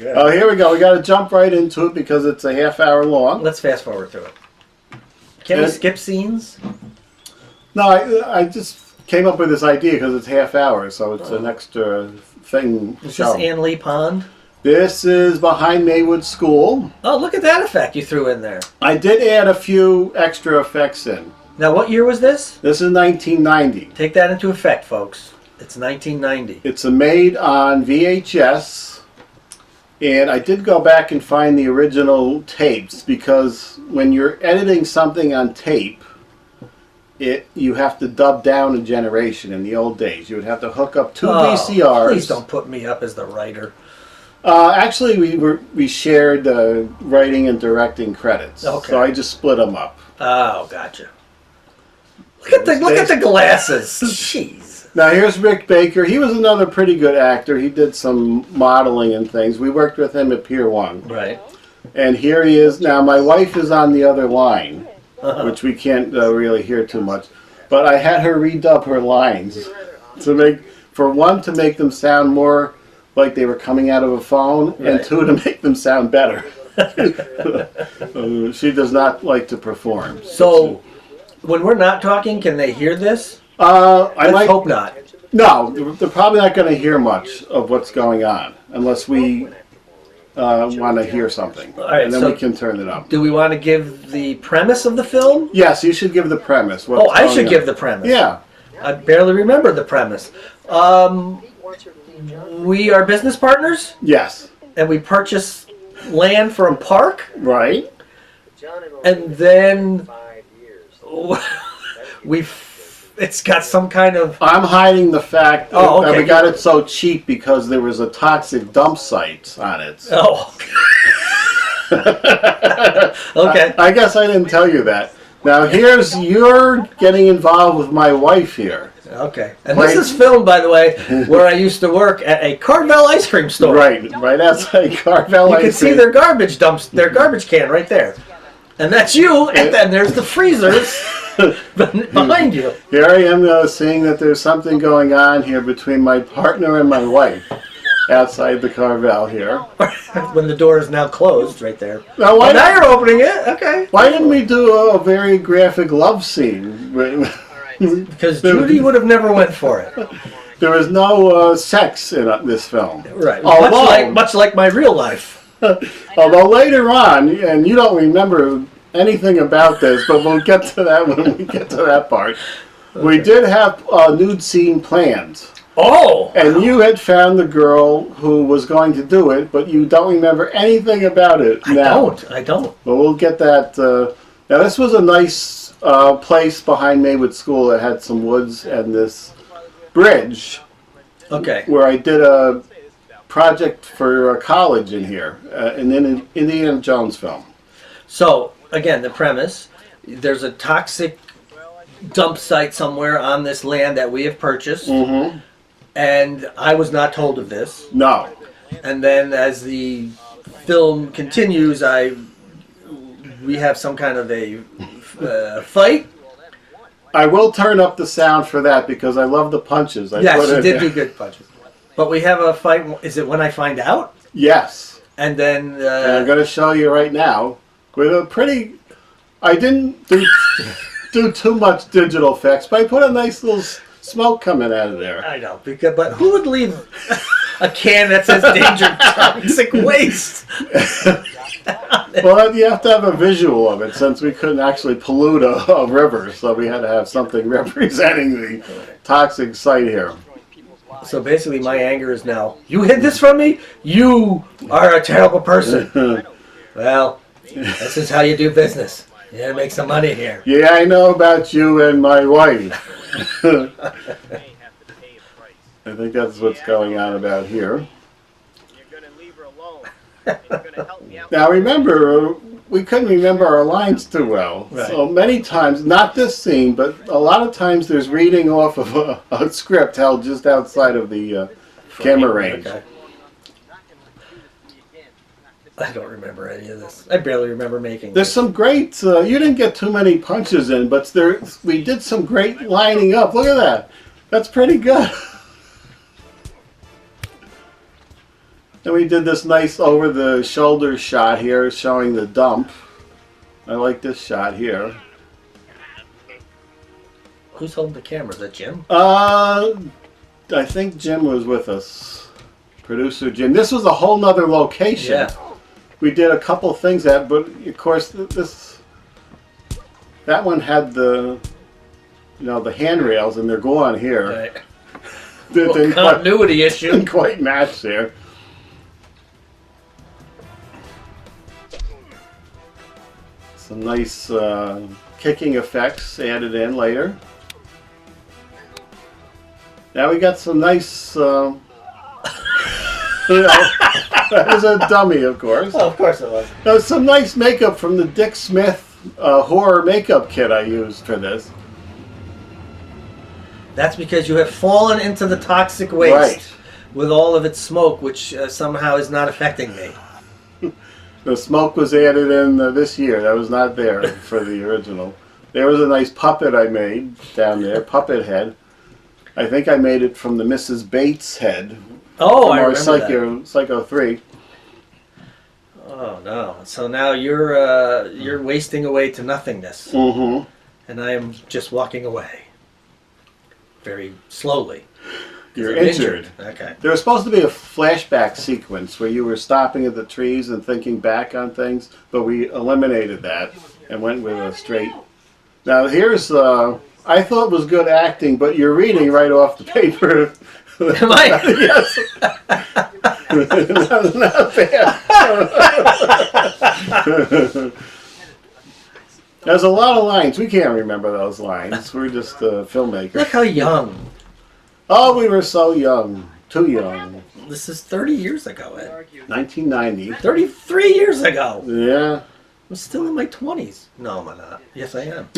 good. Here we go. We got to jump right into it because it's a half hour long. Let's fast forward through it. Can we skip scenes? No, I just came up with this idea because it's half hour, so it's an extra thing. Is this Ann Lee Pond? This is behind Maywood School. Oh, look at that effect you threw in there. I did add a few extra effects in. Now, what year was this? This is 1990. Take that into effect, folks. It's 1990. It's made on VHS, and I did go back and find the original tapes because when you're editing something on tape, you have to dub down a generation. In the old days, you would have to hook up two VCRs. Please don't put me up as the writer. Actually, we shared writing and directing credits, okay. So I just split them up. Oh, gotcha. Look at the glasses. Jeez. Now here's Rick Baker. He was another pretty good actor. He did some modeling and things. We worked with him at Pier 1. Right. And here he is. Now my wife is on the other line, which we can't really hear too much. But I had her redub her lines to make them sound more like they were coming out of a phone, right. And two, to make them sound better. She does not like to perform. So, when we're not talking, can they hear this? I hope not. No, they're probably not going to hear much of what's going on unless we want to hear something. All right, and then we can turn it up. Do we want to give the premise of the film? Yes, you should give the premise. I should give the premise. Yeah. I barely remember the premise. We are business partners? Yes. And we purchase land for a park? Right. And then it's got some kind of... I'm hiding the fact that we got it so cheap because there was a toxic dump site on it. Oh. Okay. I guess I didn't tell you that. Now you're getting involved with my wife here. Okay. And this is filmed, by the way, where I used to work at a Carvel ice cream store. Right outside Carvel ice cream. You can see their garbage can right there. And that's you, and then there's the freezers behind you. Here I am seeing that there's something going on here between my partner and my wife outside the Carvel here. When the door is now closed right there. Now you're opening it. Okay. Why didn't we do a very graphic love scene? Because Judy would have never went for it. There was no sex in this film. Right. Much like my real life. Although later on, and you don't remember anything about this, but we'll get to that when we get to that part. Okay. We did have a nude scene planned. Oh! And you had found the girl who was going to do it, but you don't remember anything about it now. I don't. But we'll get that. Now, this was a nice place behind Maywood School that had some woods and this bridge. Okay. Where I did a project for a college in here, in an Indiana Jones film. So, again, the premise, there's a toxic dump site somewhere on this land that we have purchased. Mm-hmm. And I was not told of this. No. And then as the film continues, we have some kind of a fight. I will turn up the sound for that because I love the punches. Yes, you did do good punches. But we have a fight. Is it when I find out? Yes. And then... and I'm going to show you right now with a pretty... I didn't do too much digital effects, but I put a nice little smoke coming out of there. I know, but who would leave a can that says danger toxic waste? Well, you have to have a visual of it since we couldn't actually pollute a river, so we had to have something representing the toxic site here. So basically my anger is now, you hid this from me? You are a terrible person. Well, this is how you do business. You gotta make some money here. Yeah, I know about you and my wife. I think that's what's going on about here. Now remember, we couldn't remember our lines too well. Right. So many times, not this scene, but a lot of times there's reading off of a script held just outside of the camera range. Okay. I don't remember any of this. I barely remember making There's some great, you didn't get too many punches in, but we did some great lining up. Look at that. That's pretty good. And we did this nice over-the-shoulder shot here showing the dump. I like this shot here. Who's holding the camera? Is that Jim? I think Jim was with us. Producer Jim. This was a whole nother location. Yeah. We did a couple things but of course that one had the the handrails, and they're gone here. Right. Didn't Continuity issue. didn't quite match there. Some nice kicking effects added in later. Now we got some nice. That was a dummy, of course. Oh, of course it was. Now, some nice makeup from the Dick Smith horror makeup kit I used for this. That's because you have fallen into the toxic waste Right. with all of its smoke, which somehow is not affecting me. The smoke was added in this year. That was not there for the original. There was a nice puppet I made down there, puppet head. I think I made it from the Mrs. Bates head. Oh, from I our remember that. Psycho 3. Oh no! So now you're wasting away to nothingness, Mm-hmm. and I am just walking away, very slowly. 'Cause You're I'm injured. Okay. There was supposed to be a flashback sequence where you were stopping at the trees and thinking back on things, but we eliminated that and went with a straight. Now here's I thought was good acting, but you're reading right off the paper. Am I? Yes. Not bad. There's a lot of lines. We can't remember those lines. We're just filmmakers. Look how young. Oh, we were so young. Too young. This is 30 years ago, Ed. 1990. 33 years ago. Yeah. I'm still in my 20s. No, I'm not. Yes, I am.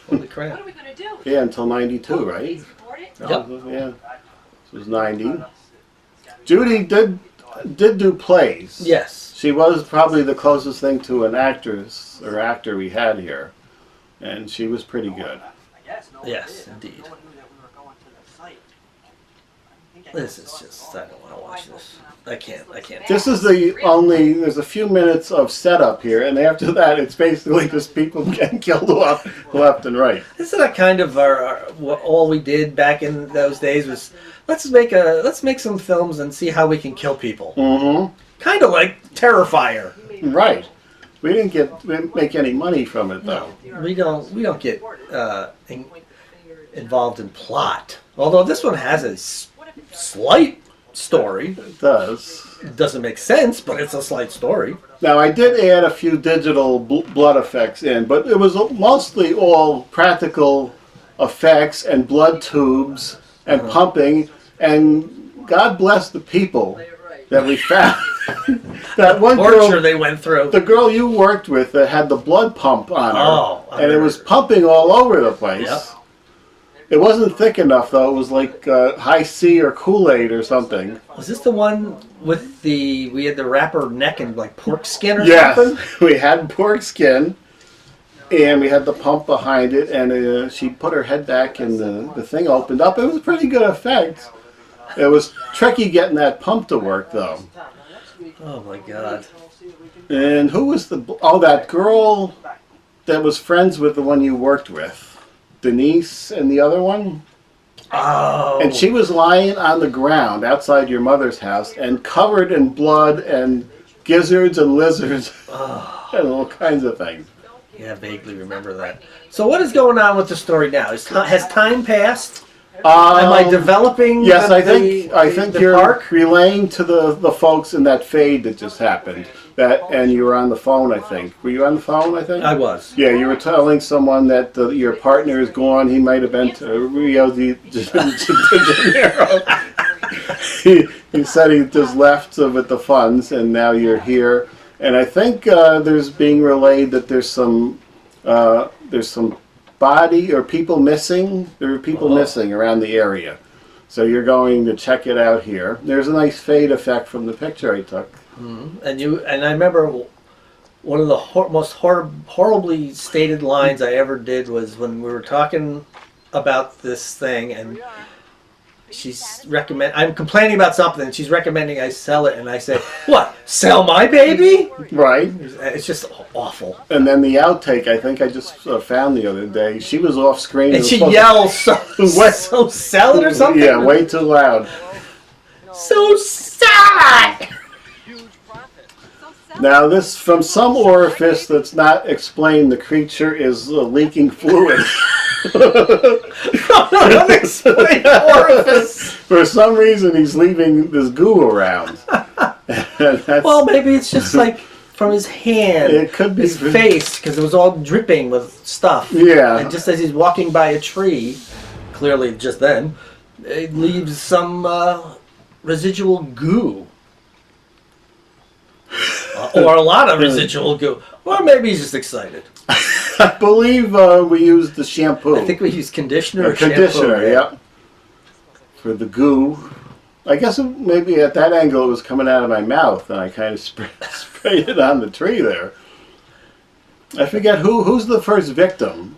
Holy crap. What are we gonna do? Yeah, until 92, right? Support it? Yep. Yeah. This was 90. Judy did do plays. Yes. She was probably the closest thing to an actress or actor we had here. And she was pretty good. Yes, indeed. This is just, I don't want to watch this. I can't. This is there's a few minutes of setup here, and after that it's basically just people getting killed off left and right. Isn't that kind of all we did back in those days was let's make some films and see how we can kill people. Mm-hmm. Kind of like Terrifier. Right. We didn't make any money from it though. We don't get involved in plot. Although this one has a slight story. It does. It doesn't make sense, but it's a slight story. Now I did add a few digital blood effects in, but it was mostly all practical effects and blood tubes and pumping. And God bless the people that we found. That one Torture girl, they went through. the girl you worked with, that had the blood pump on her, Oh, I and it was remember. pumping all over the place. Yep. It wasn't thick enough though. It was like high C or Kool-Aid or something. Was this the one with we had the wrapper neck and like pork skin or Yes, something? we had pork skin, and we had the pump behind it, and she put her head back, and the thing opened up. It was a pretty good effect. It was tricky getting that pump to work, though. Oh my god. And who was that girl that was friends with the one you worked with? Denise and the other one? Oh. And she was lying on the ground outside your mother's house and covered in blood and gizzards and lizards and all kinds of things. Yeah, vaguely remember that. So what is going on with the story now? Has time passed? Am I developing? Yes, the, I think the you're park? relaying to the folks in that fade that just happened. And you were on the phone, I think. Were you on the phone, I think? I was. Yeah, you were telling someone that your partner is gone. He might have been to Rio de Janeiro. he said he just left with the funds, and now you're here. And I think there's being relayed that there's some body or people missing. There are people missing around the area. So you're going to check it out here. There's a nice fade effect from the picture I took. Mm-hmm. And I remember one of the most horribly stated lines I ever did was when we were talking about this thing, and she's I'm complaining about something, and she's recommending I sell it, and I say, "What? Sell my baby?" Right. It's just awful. And then the outtake, I think I just found the other day. She was off screen. And she yells, "So sell it or something?" Yeah, way too loud. So sad. Now, this, from some orifice that's not explained, the creature is leaking fluid. Unexplained orifice. For some reason, he's leaving this goo around. Well, maybe it's just like from his hand, It could be his face, because it was all dripping with stuff. Yeah. And just as he's walking by a tree, clearly just then, it leaves some residual goo. Or a lot of residual goo. Or maybe he's just excited. I believe we used the shampoo. I think we used conditioner or conditioner, shampoo. yeah. For the goo. I guess maybe at that angle it was coming out of my mouth, and I kind of sprayed it on the tree there. I forget who's the first victim.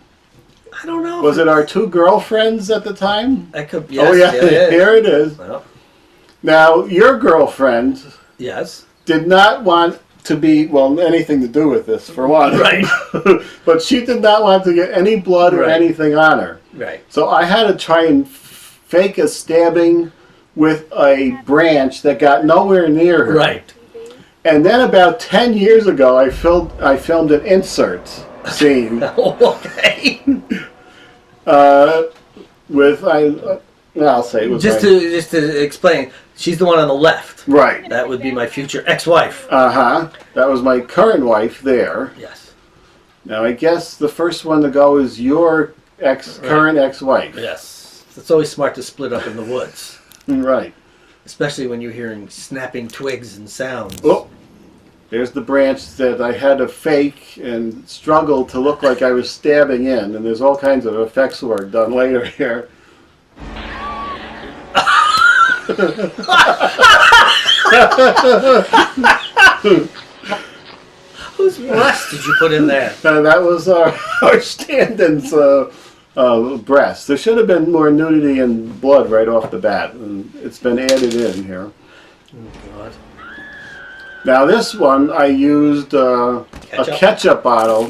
I don't know. Was it our two girlfriends at the time? I could. Yes, Oh yeah, yeah. here it is. Well, Now your girlfriend yes. did not want to be, well, anything to do with this, for one. Right. But she did not want to get any blood or Right. anything on her. Right. So I had to try and fake a stabbing with a branch that got nowhere near her. Right. And then about 10 years ago, I filmed an insert scene Okay. with, I'll say it was Just to explain, she's the one on the left. right. That would be my future ex-wife. Uh-huh. That was my current wife there. Yes. Now, I guess the first one to go is your current ex-wife. Yes. It's always smart to split up in the woods, Right. especially when you're hearing snapping twigs and sounds. Oh, there's the branch that I had to fake and struggle to look like I was stabbing in, and there's all kinds of effects work done later here. Whose breast did you put in there? That was our stand-in's breast. There should have been more nudity and blood right off the bat, and it's been added in here. Oh, God. Now this one, I used a ketchup bottle,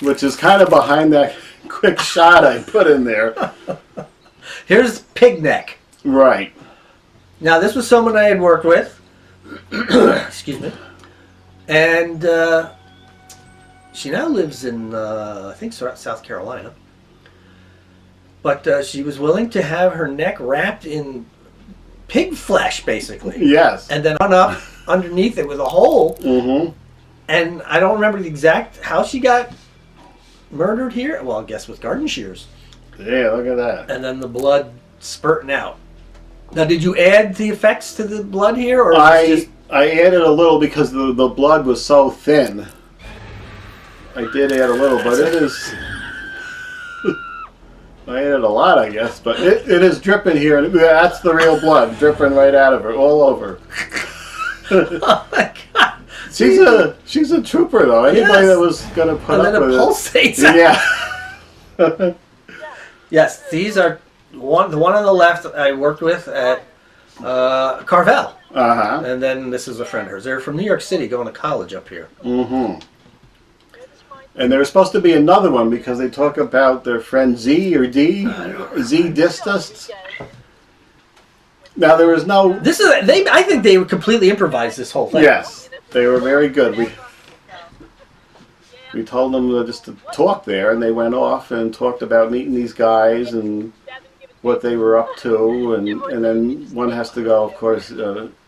which is kind of behind that quick shot I put in there. Here's Pig Neck. Right. Now, this was someone I had worked with. Excuse me. And she now lives in, I think, South Carolina. But she was willing to have her neck wrapped in pig flesh, basically. Yes. And then on up underneath it with a hole. Mm-hmm. And I don't remember the exact how she got murdered here. Well, I guess with garden shears. Yeah, look at that. And then the blood spurting out. Now, did you add the effects to the blood here, or was it just... I added a little because the blood was so thin. I did add a little, but it is... I added a lot, I guess, but it is dripping here. And that's the real blood dripping right out of her, all over. Oh my God! She's a trooper, though. Anybody that was gonna put And up then it with pulsates. it. Yeah. Yes, these are the one on the left I worked with at Carvel, Uh-huh. and then this is a friend of hers. They're from New York City, going to college up here. Mm-hmm. And there was supposed to be another one because they talk about their friend Z or D, Z Distus. Now there was no. This is I think they would completely improvise this whole thing. Yes, they were very good. We told them just to talk there, and they went off and talked about meeting these guys and what they were up to, and then one has to go, of course,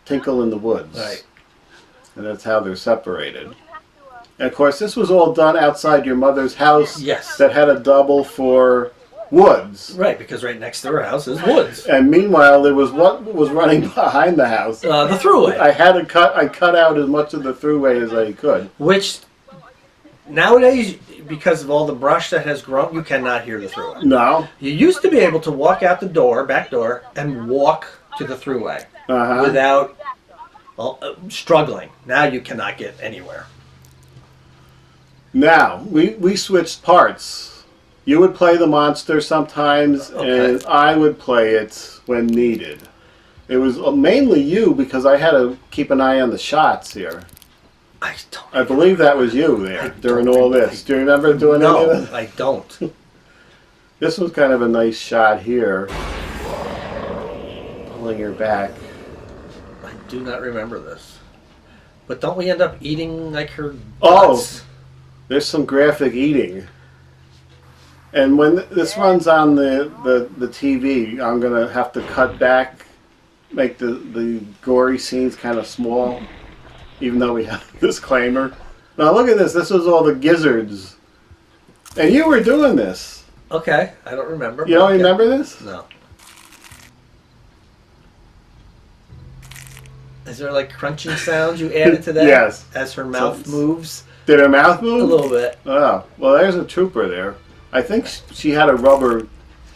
tinkle in the woods. Right. And that's how they're separated. And of course, this was all done outside your mother's house. Yes. That had a double for woods. Right, because right next to her house is woods. And meanwhile, there was what was running behind the house. The throughway. I cut out as much of the throughway as I could. Which nowadays, because of all the brush that has grown, you cannot hear the throughway. No. You used to be able to walk out the door, back door, and walk to the throughway Uh-huh. without struggling. Now you cannot get anywhere. Now, we switched parts You would play the monster sometimes, Okay. and I would play it when needed. It was mainly you because I had to keep an eye on the shots here. I believe that was you there during all this. Do you remember doing any of No, this? I don't. This was kind of a nice shot here. Pulling her back. I do not remember this. But don't we end up eating like her Oh. guts? There's some graphic eating. And when this runs on the TV, I'm going to have to cut back, make the gory scenes kind of small, even though we have a disclaimer. Now look at this. This was all the gizzards. And you were doing this. Okay, I don't remember. You don't Okay. remember this? No. Is there like crunching sounds you added to that? Yes. As her mouth So- moves? Did her mouth move? A little bit. Oh, well, there's a trooper there. I think she had a rubber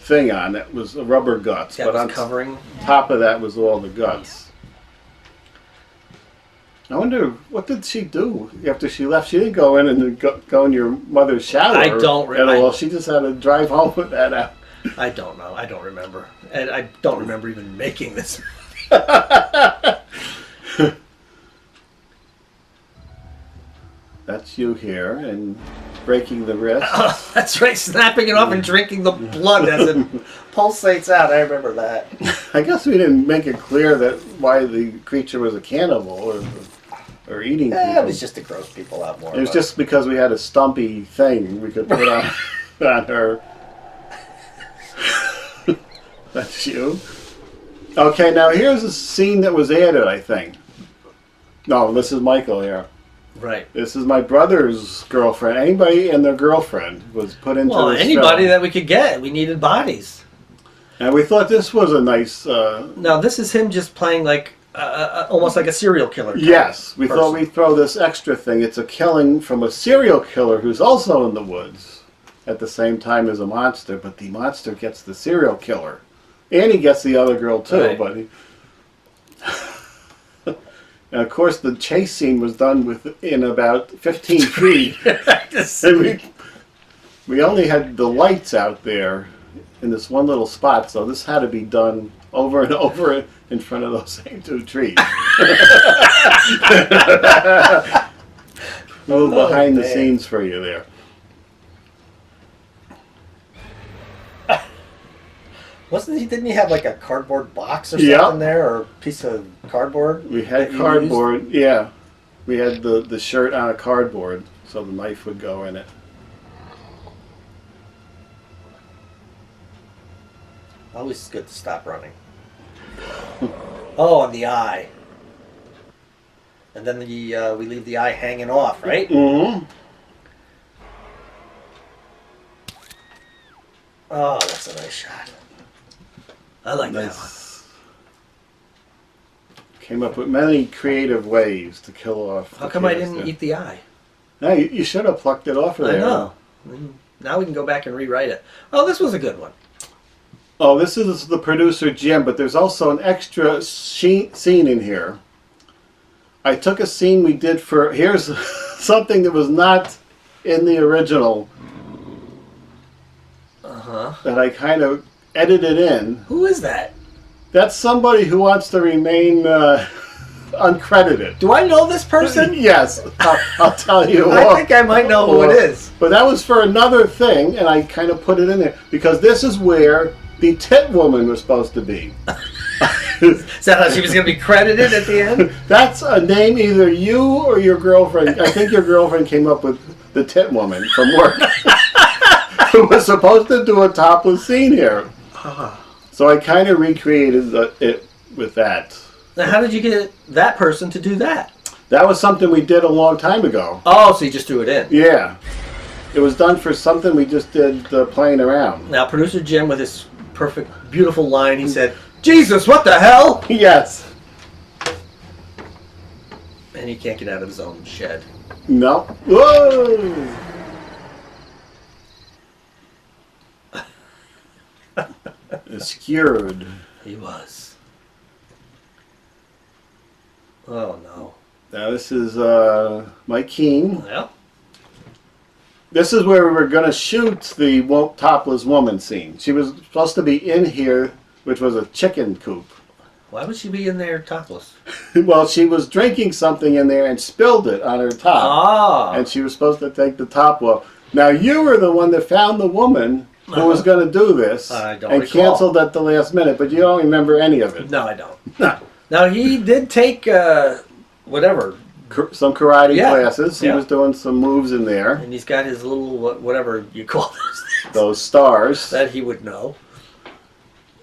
thing on that was a rubber guts, That but was on covering. top of that was all the guts. I wonder, what did she do after she left? She didn't go in and go in your mother's shower I don't at re- all. She just had to drive home with that out. I don't know. I don't remember. And I don't remember even making this. That's you here, and breaking the wrist. Oh, that's right, snapping it off and drinking the blood as it pulsates out. I remember that. I guess we didn't make it clear that why the creature was a cannibal or eating people. It was just to gross people out more. It was but- just because we had a stumpy thing we could put on, on her. That's you. Okay, now here's a scene that was added, I think. No, this is Michael here. Right. This is my brother's girlfriend. Anybody and their girlfriend was put into Well, this anybody film. that we could get. We needed bodies. And we thought this was a nice... Now, this is him just playing like, almost like a serial killer. type yes, we thought person. we'd throw this extra thing. It's a killing from a serial killer who's also in the woods at the same time as a monster, but the monster gets the serial killer. And he gets the other girl too, Right. but he... And of course the chase scene was done within about 15 feet. And we only had the lights out there in this one little spot, so this had to be done over and over in front of those same two trees. A little behind the man. scenes for you there. Didn't he have like a cardboard box or Yeah. something there, or a piece of cardboard? We that had you cardboard, yeah. We had the shirt on a cardboard, so the knife would go in it. used? Always good to stop running. Oh, on the eye. And then we leave the eye hanging off, right? Mm-hmm. Oh, that's a nice shot. I like that one. Nice. Came up with many creative ways to kill off. How the come I canister. didn't eat the eye? No, you should have plucked it off of I there. know. Now we can go back and rewrite it. Oh, this was a good one. Oh, this is the producer Jim, but there's also an extra scene in here. I took a scene we did for. Here's something that was not in the original Uh-huh. that I kind of edited in. Who is that? That's somebody who wants to remain uncredited. Do I know this person? Yes, I'll tell you. I think I might know who it is. But that was for another thing, and I kind of put it in there because this is where the tit woman was supposed to be. Is that how she was going to be credited at the end? That's a name either you or your girlfriend. I think your girlfriend came up with the tit woman from work, who was supposed to do a topless scene here. So I kind of recreated it with that. Now, how did you get that person to do that? That was something we did a long time ago. Oh, so you just threw it in. Yeah. It was done for something we just did playing around. Now, producer Jim, with his perfect, beautiful line, he said, "Jesus, what the hell?" Yes. And he can't get out of his own shed. No. Whoa! Skewered. He was. Oh, no. Now this is Mike Keane. Well, this is where we were going to shoot the topless woman scene. She was supposed to be in here, which was a chicken coop. Why would she be in there topless? Well, she was drinking something in there and spilled it on her top. Ah. And she was supposed to take the top off. Now, you were the one that found the woman who was going to do this I don't and recall. canceled at the last minute, but you don't remember any of it. No, I don't. No. Now, he did take, whatever, Some karate Yeah. classes. He Yeah. was doing some moves in there. and he's got his little, whatever you call those things, Those stars. that he would know.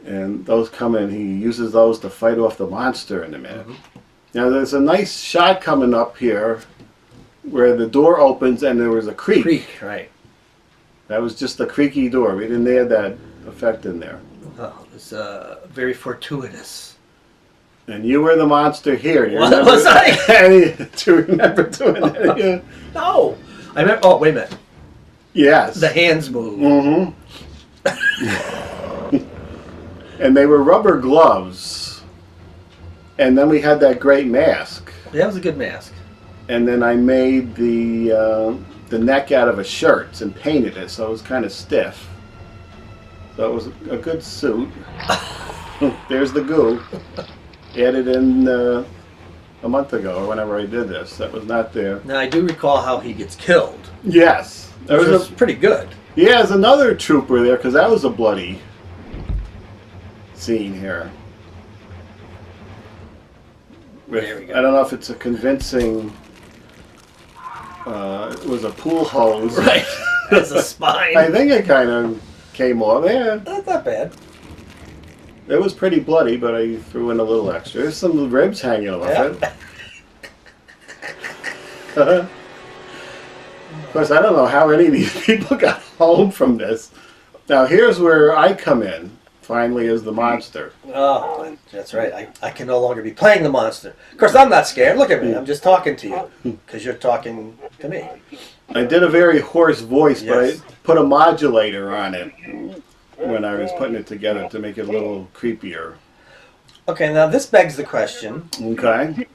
And those come in. He uses those to fight off the monster in a minute. Mm-hmm. Now, there's a nice shot coming up here where the door opens and there was a creak. Creek, right. That was just a creaky door. We didn't add that effect in there. Oh, it was very fortuitous. And you were the monster here. You What remember- was I? Do you remember doing that? Yeah. No. I remember, oh, wait a minute. Yes. The hands move. Mm-hmm. And they were rubber gloves. And then we had that great mask. That was a good mask. And then I made the neck out of a shirt and painted it, so it was kind of stiff. So it was a good suit. There's the goo. Added in a month ago, or whenever I did this. That was not there. Now, I do recall how he gets killed. Yes. There Which was was pretty good. yeah, there's another trooper there, because that was a bloody scene here. There we go. I don't know if it's a convincing... it was a pool hose. Right. That's a spine. I think it kind of came off. Yeah, That's not bad. it was pretty bloody, but I threw in a little extra. There's some ribs hanging off Yeah. it. Of course, I don't know how any of these people got home from this. Now, here's where I come in, finally, as the monster. Oh, that's right. I can no longer be playing the monster. Of course, I'm not scared. Look at me. I'm just talking to you because you're talking to me. I did a very hoarse voice, but Yes. I put a modulator on it when I was putting it together to make it a little creepier. Okay, now this begs the question: Okay?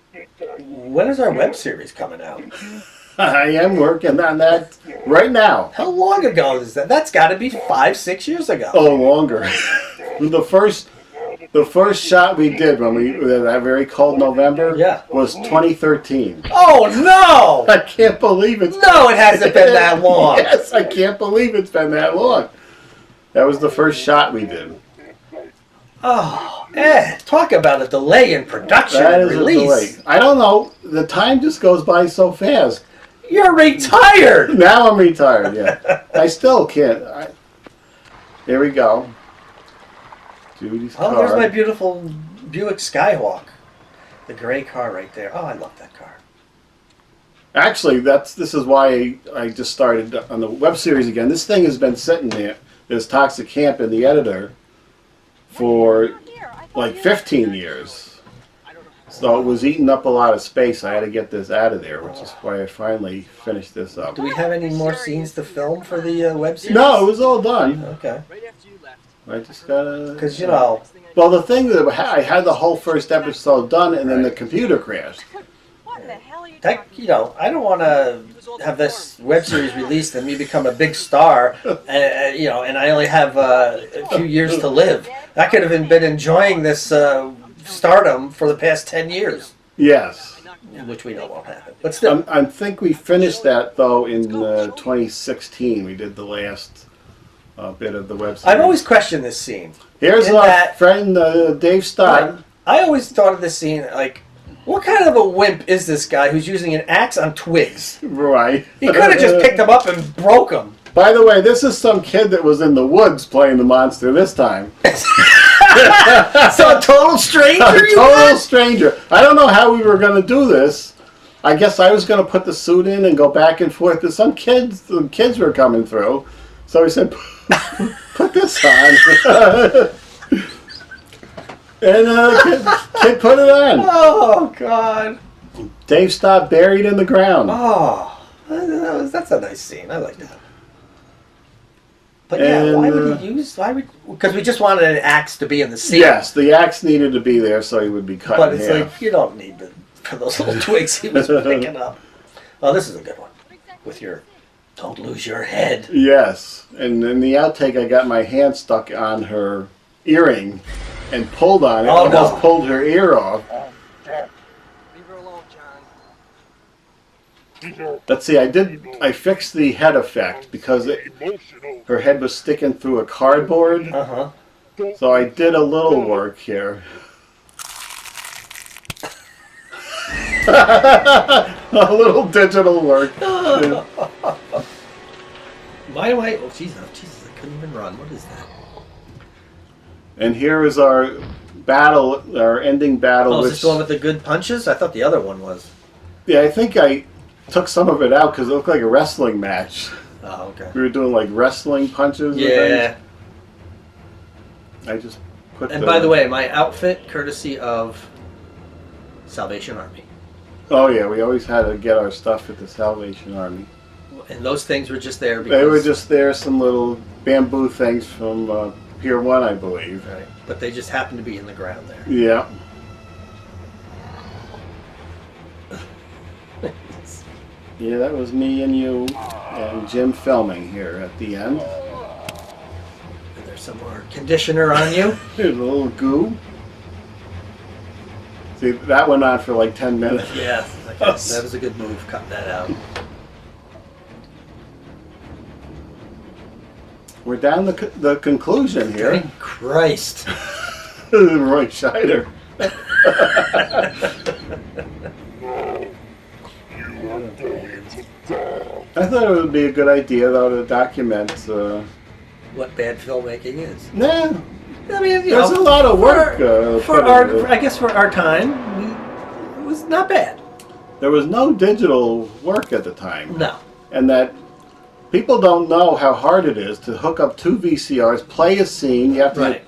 when is our web series coming out? I am working on that right now. How long ago is that? That's got to be 5-6 years ago. Oh, longer. The first shot we did when we that very cold November Yeah. was 2013. Oh no! I can't believe it's No, it hasn't been that long. Yes, I can't believe it's been that long. That was the first shot we did. Oh, talk about a delay in production That and is release. a delay. I don't know. The time just goes by so fast. You're retired. Now I'm retired. Yeah, I still can't. Here we go. Judy's Oh, car. there's my beautiful Buick Skyhawk. The gray car right there. Oh, I love that car. Actually, this is why I just started on the web series again. This thing has been sitting there, this Toxic Camp in the editor, for like 15 years. So it was eating up a lot of space. I had to get this out of there, which is why I finally finished this up. Do we have any more scenes to film for the web series? No, it was all done. Okay. I just gotta... Because, you know, Well, the thing that I had the whole first episode done, and then the computer crashed. What in the hell are you that, you know, I don't want to have this web series released and me become a big star, you know, and I only have a few years to live. I could have been enjoying this stardom for the past 10 years, Yes. which we know won't happen. But still, I think we finished that, though, in 2016. We did the last bit of the web series. I've always questioned this scene. Here's in our that- friend Dave Stott. I always thought of this scene like, what kind of a wimp is this guy who's using an axe on twigs? Right. He could have just picked them up and broke them. By the way, this is some kid that was in the woods playing the monster this time. So a total stranger, A you total got? stranger. I don't know how we were going to do this. I guess I was going to put the suit in and go back and forth. But some kids were coming through. So we said, put this on. And kid put it on. Oh, God. Dave Stott buried in the ground. Oh, that's a nice scene. I like that. But yeah, And, why would he use? Why would? Because we just wanted an axe to be in the scene. Yes, the axe needed to be there so he would be cut But in it's half. like you don't need for those little twigs he was picking up. Oh, this is a good one with your Don't lose your head. Yes. And in the outtake, I got my hand stuck on her earring and pulled on it. Oh, no. Almost pulled her ear off. Leave her alone, John. Let's see, I fixed the head effect because her head was sticking through a cardboard. Uh-huh. So I did a little work here. A little digital work. Why am I... Oh, Jesus, I couldn't even run. What is that? And here is our battle, our ending battle. Oh, is which, this the one with the good punches? I thought the other one was. yeah, I think I took some of it out because it looked like a wrestling match. Oh, okay. We were doing like wrestling punches. Yeah. I just put. And by the way, my outfit, courtesy of Salvation Army. Oh yeah, we always had to get our stuff at the Salvation Army. And those things were just there because... They were just there, some little bamboo things from Pier 1, I believe. Right. But they just happened to be in the ground there. Yeah. Yeah, that was me and you and Jim filming here at the end. And there's some more conditioner on you. There's a little goo. See, that went on for like 10 minutes. Yeah. Okay. That was a good move. Cut that out. We're down the conclusion here. Good Christ. Roy Scheider. I thought it would be a good idea, though, to document. What bad filmmaking is. Nah, I mean, you there's know, a lot of work. for put our, into it. I guess for our time, it was not bad. There was no digital work at the time, No. and that people don't know how hard it is to hook up two VCRs, play a scene. You have to Right.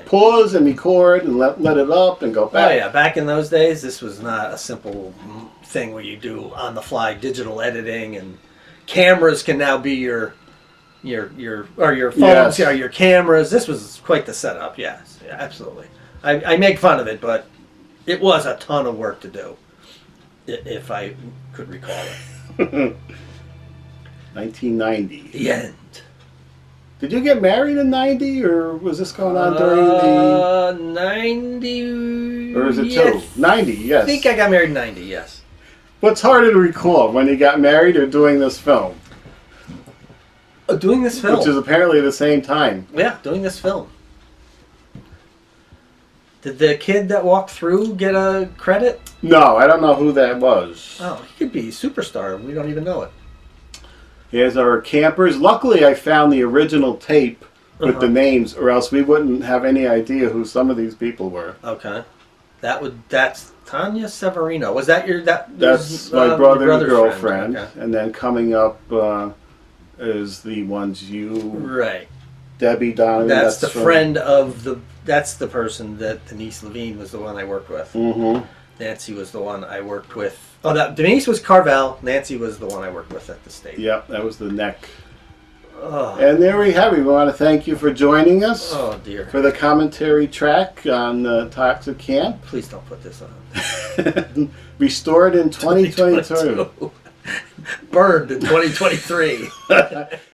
pause and record and let it up and go Oh back. yeah, back in those days, this was not a simple thing where you do on-the-fly digital editing, and cameras can now be your phones, Yes. yeah, your cameras. This was quite the setup. Yes, yeah, absolutely. I make fun of it, but it was a ton of work to do, if I could recall it. 1990. The end. Did you get married in 90, or was this going on during the... 90. Or is it yeah, two? 90, yes. I think I got married in 90, yes. What's harder to recall, when you got married or doing this film? Doing this film. Which is apparently the same time. Yeah, doing this film. Did the kid that walked through get a credit? No, I don't know who that was. Oh, he could be a superstar. We don't even know it. Here's our campers. Luckily, I found the original tape with the names, or else we wouldn't have any idea who some of these people were. Okay. That's Tanya Severino. Was that your That's was, my your brother's girlfriend. Okay. And then coming up is the ones you, Right. Debbie Donovan. That's the from- friend of the. That's the person that Denise Levine was the one I worked with. Mhm. Nancy was the one I worked with. Oh, that Denise was Carvel. Nancy was the one I worked with at the state. Yep, that was the neck. Oh, And there we have it. We want to thank you for joining us oh dear. for the commentary track on Toxic Camp. Please don't put this on. Restored in 2022. Burned in 2023.